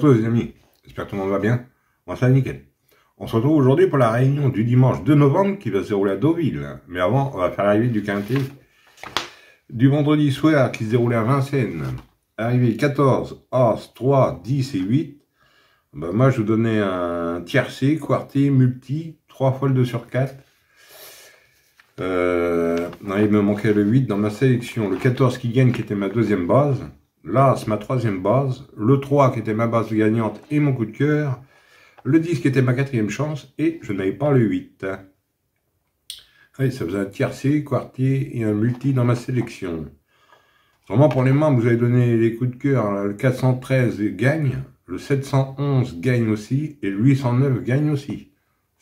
tous les amis, j'espère que tout le monde va bien. Moi ça va nickel. On se retrouve aujourd'hui pour la réunion du dimanche 2 novembre qui va se dérouler à Deauville. Mais avant, on va faire l'arrivée du quintet du vendredi soir qui se déroulait à Vincennes. Arrivée 14, As, 3, 10 et 8. Ben, moi je vous donnais un tiercé, quartier, multi, 3 fois le 2 sur 4. Non, il me manquait le 8 dans ma sélection. Le 14 qui gagne qui était ma deuxième base. L'As, ma troisième base, le 3 qui était ma base gagnante et mon coup de cœur, le 10 qui était ma quatrième chance, et je n'avais pas le 8. Oui, ça faisait un tiercé, quartier et un multi dans ma sélection. Vraiment pour les membres, vous avez donné les coups de cœur, le 413 gagne, le 711 gagne aussi, et le 809 gagne aussi.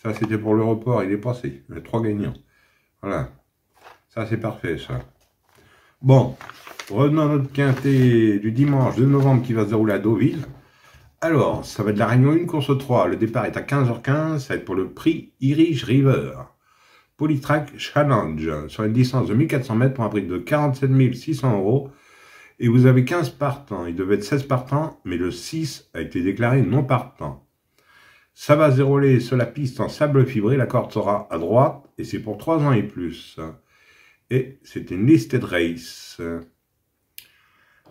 Ça c'était pour le report, il est passé, les 3 gagnants. Voilà, ça c'est parfait ça. Bon. Revenons à notre quintet du dimanche 2 novembre qui va se dérouler à Deauville. Alors, ça va être la réunion 1, course 3. Le départ est à 15h15. Ça va être pour le prix Irish River. Polytrack Challenge. Sur une distance de 1400 mètres pour un prix de 47 600 €. Et vous avez 15 partants. Il devait être 16 partants, mais le 6 a été déclaré non partant. Ça va se dérouler sur la piste en sable fibré. La corde sera à droite et c'est pour 3 ans et plus. Et c'est une listed race.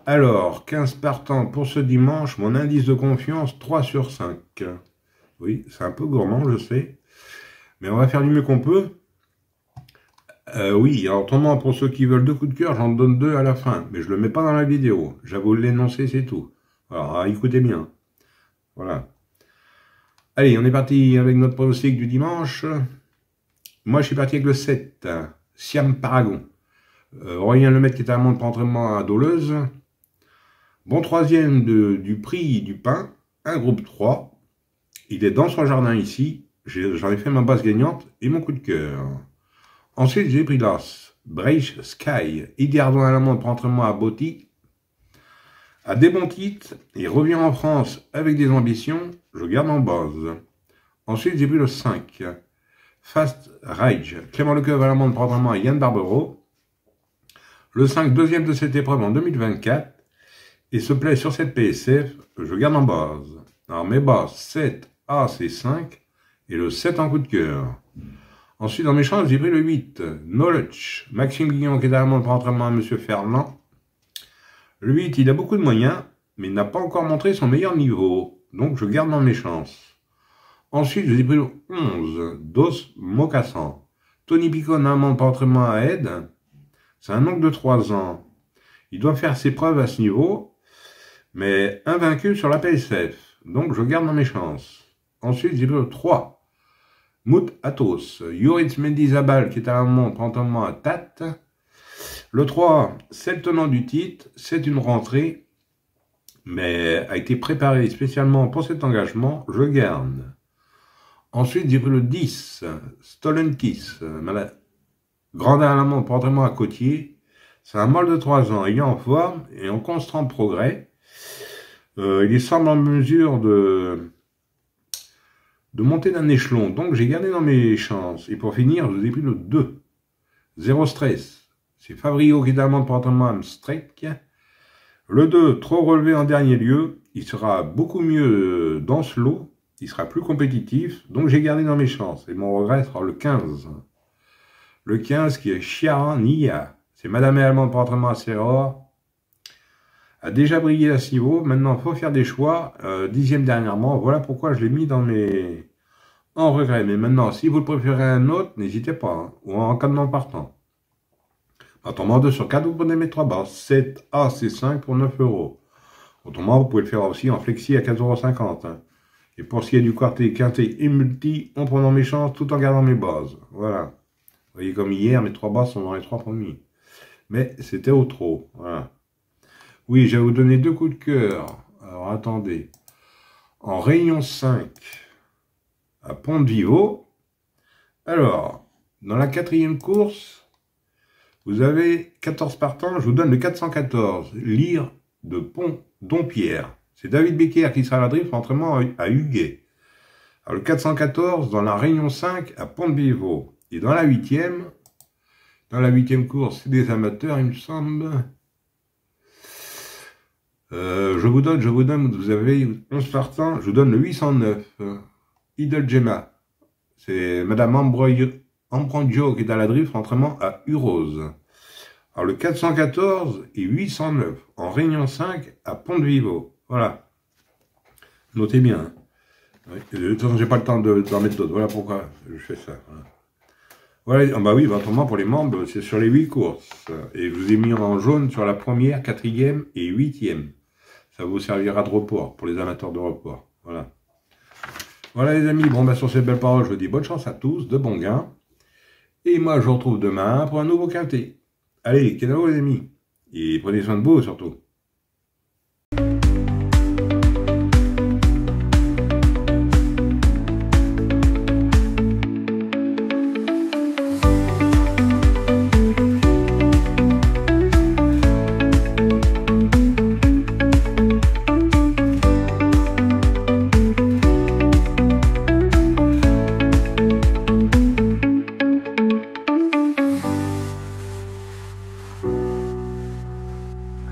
Alors, 15 partants pour ce dimanche, mon indice de confiance, 3 sur 5. Oui, c'est un peu gourmand, je sais. Mais on va faire du mieux qu'on peut. Oui, alors autrement, pour ceux qui veulent 2 coups de cœur, j'en donne 2 à la fin. Mais je ne le mets pas dans la vidéo. J'avoue l'énoncer, c'est tout. Alors, écoutez bien. Voilà. Allez, on est parti avec notre pronostic du dimanche. Moi, je suis parti avec le 7. Siam Paragon. Aurélien Lemaitre qui est à un monde pour entraînement à Doleuse. Bon troisième du prix du pain, un groupe 3. Il est dans son jardin ici. J'en ai fait ma base gagnante et mon coup de cœur. Ensuite, j'ai pris l'As, Brave Sky, Idardon à la montre pour entraînement à Botti. À des bons titres, il revient en France avec des ambitions, je garde en base. Ensuite, j'ai pris le 5, Fast Rage, Clément Lecoeuvre à la montre pour entraînement à Yann Barbero. Le 5, deuxième de cette épreuve en 2024. Et se plaît sur cette PSF, je garde en base. Alors mes bases, 7, As et 5, et le 7 en coup de cœur. Ensuite, dans mes chances, j'ai pris le 8, Knowledge, Maxime Guillon qui est à la montre pour entraînement à M. Ferland. Le 8, il a beaucoup de moyens, mais il n'a pas encore montré son meilleur niveau, donc je garde dans mes chances. Ensuite, j'ai pris le 11, Dos Mocassin, Tony Picon à la montre pour entraînement à Aide. C'est un oncle de 3 ans. Il doit faire ses preuves à ce niveau, mais invaincu sur la PSF, donc je garde dans mes chances. Ensuite, j'ai pris le 3, Mout Athos, Yoritz Mendizabal qui est à un moment printemps à Tat. Le 3, c'est le tenant du titre, c'est une rentrée, mais a été préparé spécialement pour cet engagement, je garde. Ensuite, j'ai pris le 10, Stolen Kiss, grande à l'amont pour entraînement à Côtier. C'est un mâle de 3 ans, il est en forme et en constant progrès. Il semble en mesure de monter d'un échelon. Donc, j'ai gardé dans mes chances. Et pour finir, je vous ai pris le 2. Zéro stress. C'est Fabrio qui est d'amende pour entraînement à Amstrek. Le 2, trop relevé en dernier lieu. Il sera beaucoup mieux dans ce lot. Il sera plus compétitif. Donc, j'ai gardé dans mes chances. Et mon regret sera le 15. Le 15 qui est Chiara Nia. C'est Madame et Allemande pour entraînement à Serra. A déjà brillé à ce niveau, maintenant il faut faire des choix, 10e dernièrement, voilà pourquoi je l'ai mis dans mes... en regret. Mais maintenant, si vous le préférez un autre, n'hésitez pas, hein, ou en cas de non partant. Autrement, 2 sur 4, vous prenez mes 3 bases, 7, As et 5 pour 9 €. Autrement, vous pouvez le faire aussi en flexi à 4,50 €. Hein. Et pour ce qui est du quartier, quintet et multi, en prenant mes chances, tout en gardant mes bases. Voilà. Vous voyez comme hier, mes 3 bases sont dans les 3 premiers. Mais c'était au trop, voilà. Oui, je vais vous donner 2 coups de cœur. Alors, attendez. En Réunion 5, à Pont-de-Vivo. Alors, dans la 4e course, vous avez 14 partants. Je vous donne le 414, Lyre de Pont-Dompierre. C'est David Becker qui sera à la drift, entraînement à Huguet. Alors, le 414, dans la Réunion 5, à Pont-de-Vivo. Et dans la 8e course, c'est des amateurs, il me semble... Je vous donne, vous avez 11 partants, je vous donne le 809. Idle Gemma. C'est Madame Ambrogio qui est à la drift, entraînement à Urose. Alors le 414 et 809 en Réunion 5 à Pont-de-Vivo. Voilà. Notez bien. Hein. Oui. De toute façon, j'ai pas le temps d'en mettre d'autres. Voilà pourquoi je fais ça. Voilà. Voilà. Ah bah oui, autrement pour les membres, c'est sur les 8 courses. Et je vous ai mis en jaune sur la première, 4e et 8e. Ça vous servira de report pour les amateurs de report. Voilà. Voilà les amis, bon bah sur ces belles paroles, je vous dis bonne chance à tous, de bons gains. Et moi je vous retrouve demain pour un nouveau quintet. Allez, kenavo les amis. Et prenez soin de vous surtout.